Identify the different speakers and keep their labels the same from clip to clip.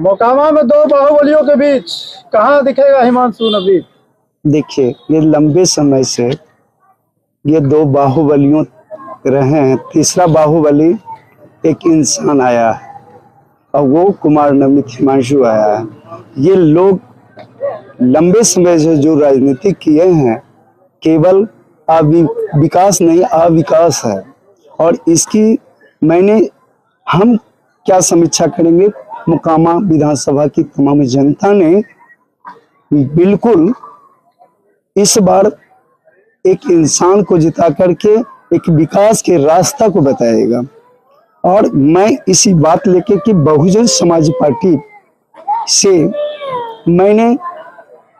Speaker 1: मोकामा में दो बाहुबलियों के बीच कहाँ दिखेगा हिमांशु नबी?
Speaker 2: देखिए, ये लंबे समय से ये दो बाहुबलियों रहे हैं। तीसरा बाहुबली एक इंसान आया है और वो कुमार नवनीत हिमांशु आया है। ये लोग लंबे समय से जो राजनीति किए हैं, केवल विकास नहीं, अविकास है। और इसकी हम क्या समीक्षा करेंगे? मोकामा विधानसभा की तमाम जनता ने बिल्कुल इस बार एक इंसान को जिता करके एक विकास के रास्ता को बताएगा। और मैं इसी बात लेके कि बहुजन समाज पार्टी से मैंने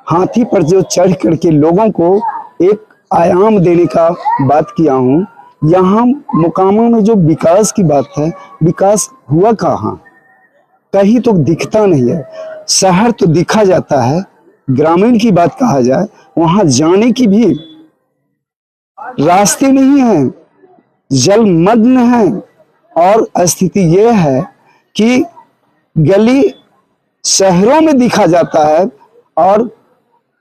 Speaker 2: हाथी पर जो चढ़ करके लोगों को एक आयाम देने का बात किया हूँ। यहाँ मोकामा में जो विकास की बात है, विकास हुआ कहाँ? कहीं तो दिखता नहीं है। शहर तो दिखा जाता है, ग्रामीण की बात कहा जाए वहां जाने की भी रास्ते नहीं है, जलमग्न है। और स्थिति यह है कि गली शहरों में दिखा जाता है और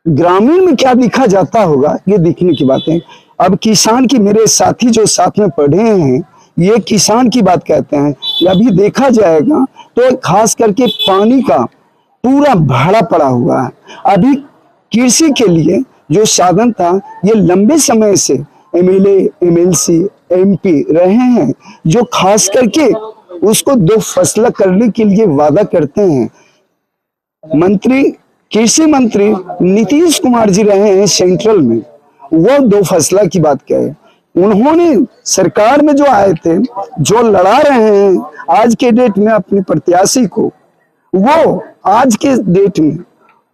Speaker 2: ग्रामीण में क्या दिखा जाता होगा, ये दिखने की बातें। अब किसान की, मेरे साथी जो साथ में पढ़े हैं, ये किसान की बात कहते हैं। अभी देखा जाएगा तो खास करके पानी का पूरा भाड़ा पड़ा हुआ है। अभी कृषि के लिए जो साधन था, ये लंबे समय से एमएलए, एमएलसी, एमपी रहे हैं, जो खास करके उसको दो फसला करने के लिए वादा करते हैं। कृषि मंत्री नीतीश कुमार जी रहे हैं सेंट्रल में, वो दो फसला की बात कहे। उन्होंने सरकार में जो आए थे, जो लड़ा रहे हैं आज के डेट में अपने प्रत्याशी को, वो आज के डेट में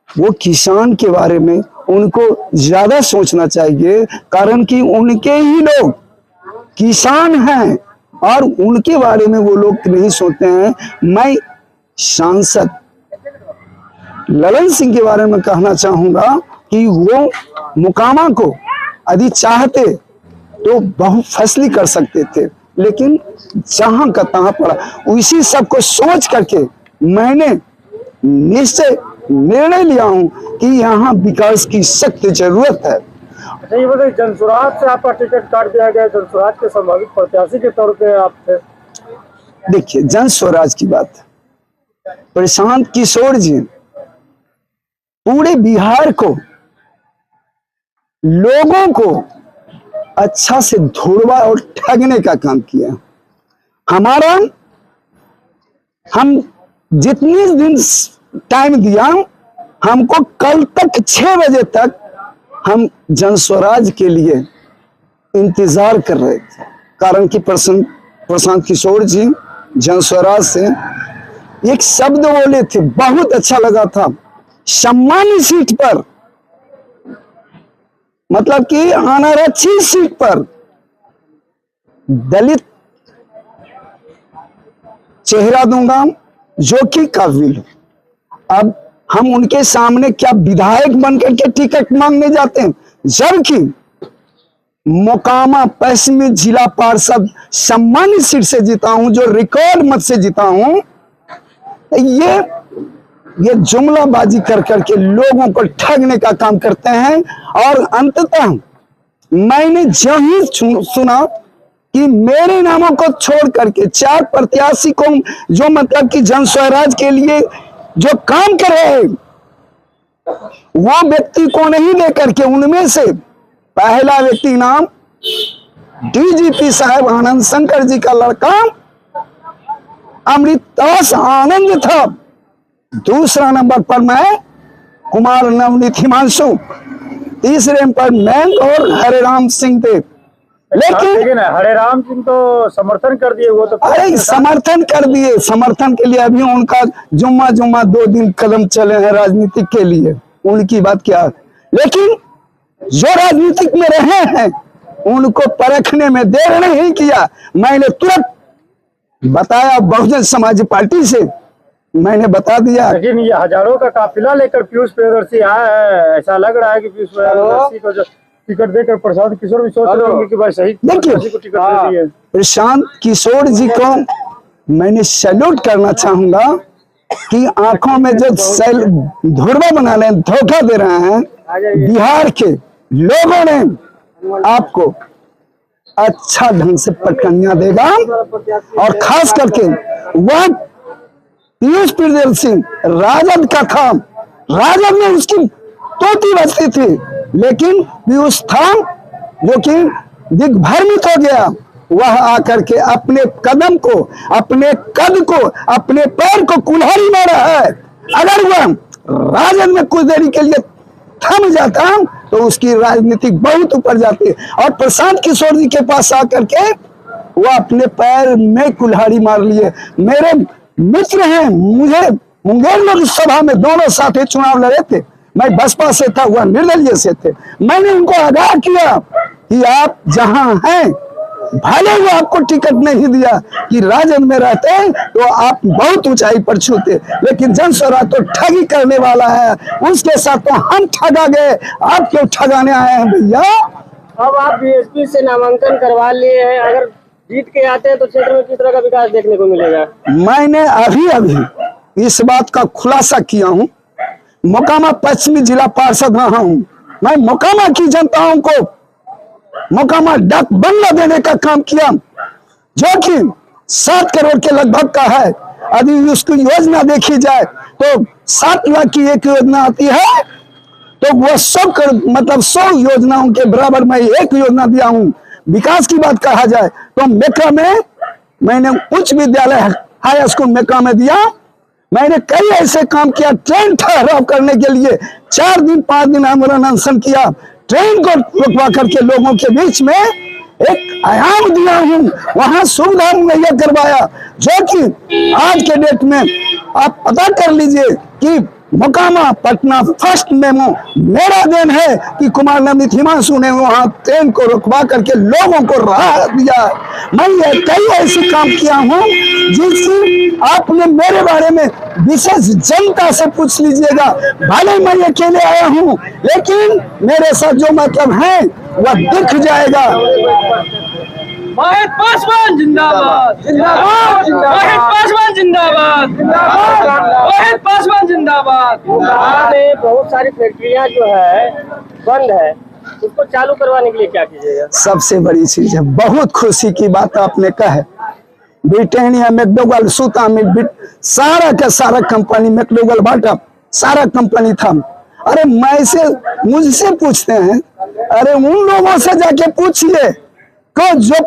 Speaker 2: वो किसान के बारे में उनको ज्यादा सोचना चाहिए। कारण कि उनके ही लोग किसान हैं और उनके बारे में वो लोग नहीं सोचते हैं। मैं सांसद ललन सिंह के बारे में कहना चाहूंगा कि वो मोकामा को यदि चाहते तो बहुफसली कर सकते थे, लेकिन जहां का तहां पड़ा। उसी सब को सोच करके मैंने निश्चय निर्णय लिया हूं कि यहाँ विकास की सख्त जरूरत है।
Speaker 1: अच्छा, ये बताइए, जनसुराज से आपका टिकट काट दिया गया, जनसुराज के संभावित प्रत्याशी के तौर पे आप थे।
Speaker 2: देखिए, जन स्वराज की बात, प्रशांत किशोर जी पूरे बिहार को, लोगों को अच्छा से धोड़वा और ठगने का काम किया। हम जितने दिन टाइम दिया, हमको कल तक 6 बजे तक हम जनस्वराज के लिए इंतजार कर रहे थे। कारण कि प्रशांत किशोर जी जनस्वराज से एक शब्द बोले थे, बहुत अच्छा लगा था। सम्मानित सीट पर, मतलब कि अनारक्षित सीट पर दलित चेहरा दूंगा जो कि काबिल। अब हम उनके सामने क्या विधायक बनकर के टिकट मांगने जाते हैं, जबकि मोकामा पश्चिमी जिला पार्षद सम्मानित सीट से जीता हूं, जो रिकॉर्ड मत से जीता हूं। ये जुमलाबाजी कर करके लोगों को ठगने का काम करते हैं। और अंततः मैंने जब ही सुना कि मेरे नामों को छोड़ करके 4 प्रत्याशी को, जो मतलब कि जन स्वराज के लिए जो काम कर रहे हैं, वो व्यक्ति को नहीं दे करके उनमें से पहला व्यक्ति नाम डीजीपी साहब आनंद शंकर जी का लड़का अमृतदास आनंद था। दूसरा नंबर पर मैं कुमार नवनीत हिमांशु, तीसरे पर मैं और हरे राम सिंह थे। लेकिन
Speaker 1: हरे राम सिंह तो समर्थन कर दिए, वो तो
Speaker 2: अरे समर्थन कर दिए। समर्थन के लिए अभी उनका जुम्मा 2 दिन कदम चले हैं राजनीतिक के लिए, उनकी बात क्या। लेकिन जो राजनीतिक में रहे हैं उनको परखने में देर नहीं किया। मैंने तुरंत बताया, बहुजन समाज पार्टी से मैंने बता दिया।
Speaker 1: लेकिन ये हजारों का काफिला लेकर पीयूष प्रियदर्शी आया है, ऐसा लग रहा है कि पीयूष प्रियदर्शी को जो टिकट देकर प्रशांत किशोर भी सोच रहे होंगे कि भाई सही
Speaker 2: देखिए,
Speaker 1: टिकट दे दिए।
Speaker 2: प्रशांत किशोर जी को मैंने सैल्यूट करना चाहूंगा कि आंखों में जो सेल धुरवा बना रहे हैं, धोखा दे रहे हैं, बिहार के लोगों ने आपको अच्छा ढंग से पटकनिया देगा। और खास करके वह पीयूष प्रियल सिंह राजद का था, राजद में उसकी तोती बजती थी, लेकिन पीयूष था जो कि दिग्भ्रमित हो गया। वह आकर के अपने कदम को, अपने कद को, अपने पैर को कुल्हाड़ी मारा है। अगर वह राजद में कुछ देरी के लिए थम जाता तो उसकी राजनीति बहुत ऊपर जाती। और प्रशांत किशोर जी के पास आकर के वह अपने पैर में कुल्हाड़ी मार लिए। मेरे मित्र हैं, मुझे मुंगेर लोकसभा में दोनों साथी चुनाव लड़े थे, मैं बसपा से था, वह निर्दलीय से थे। मैंने उनको आगाह किया कि आप जहां हैं, भले वो आपको टिकट नहीं दिया कि राजद में रहते तो आप बहुत ऊंचाई पर छूते, लेकिन जनस्वराज तो ठगी करने वाला है, उसके साथ तो हम ठगा गए, आप क्यों ठगाने आए हैं भैया।
Speaker 3: अब आप बीएसपी से नामांकन करवा लिए हैं, अगर जीत के आते हैं तो क्षेत्र में किस तरह का विकास देखने को मिलेगा?
Speaker 2: मैंने अभी इस बात का खुलासा किया हूँ। मोकामा पश्चिमी जिला पार्षद रहा हूँ। मैं मोकामा की जनताओं को मोकामा डाक बंगला देने का काम किया, जो कि 7 करोड़ के लगभग का है। यदि उसकी योजना देखी जाए तो 7 लाख की एक योजना आती है, तो वो 100 योजनाओं के बराबर मैं एक योजना दिया हूं। विकास की बात कहा जाए तो मेका में मैंने उच्च विद्यालय हाई स्कूल मेका में दिया। मैंने कई ऐसे काम किया, ट्रेन ठहराव करने के लिए 4 दिन 5 दिन आंदोलन अनशन किया, ट्रेन को रुकवा करके लोगों के बीच में एक आयाम दिया हूं, वहां सुविधा मुहैया करवाया, जो कि आज के डेट में आप पता कर लीजिए कि मोकामा पटना फर्स्ट मेमो मेरा देन है कि कुमार नवनीत हिमांशु ने वहां ट्रेन को रुकवा करके लोगों को राहत दिया। मैं ये कई ऐसे काम किया हूं जिसकी आपने मेरे बारे में विशेष जनता से पूछ लीजिएगा। भले मैं अकेले आया हूं, लेकिन मेरे साथ जो मतलब है वह दिख जाएगा।
Speaker 4: वाहिद पासवान जिंदाबाद, जिंदाबाद, वाहिद पासवान जिंदाबाद, जिंदाबाद, वाहिद पासवान जिंदाबाद।
Speaker 3: बिहार में बहुत सारी फैक्ट्रियां जो है बंद है, उसको चालू करवाने के लिए क्या कीजिएगा?
Speaker 2: सबसे बड़ी चीज है, बहुत खुशी की बात आपने कहा, ब्रिटानिया, मैकडोगल, सूता मिल, सारा का सारा कंपनी, मैकडोगल, बाटा, सारा कंपनी था। अरे मुझसे पूछते हैं, अरे उन लोगों से जाके पूछिए को जो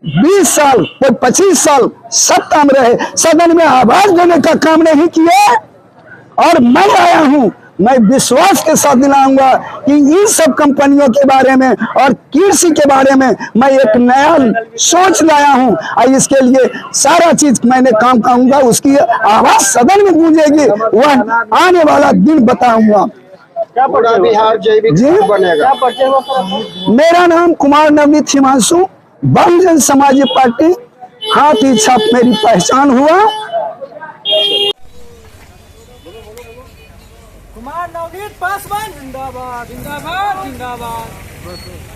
Speaker 2: 20 साल 25 साल सत्ता में रहे, सदन में आवाज देने का काम नहीं किया। और मैं आया हूं, मैं विश्वास के साथ दिलाऊंगा कि इन सब कंपनियों के बारे में और कृषि के बारे में मैं एक नया सोच लाया हूं, और इसके लिए सारा चीज मैंने काम करूंगा, उसकी आवाज सदन में गूंजेगी, वह आने वाला दिन बताऊंगा।
Speaker 3: क्या बिहार जैविक बनेगा?
Speaker 2: मेरा नाम कुमार नवनीत हिमांशु, बहुजन समाज पार्टी, हाथी छाप मेरी पहचान हुआ।
Speaker 4: कुमार नवनीत पासवान जिंदाबाद, जिंदाबाद, जिंदाबाद।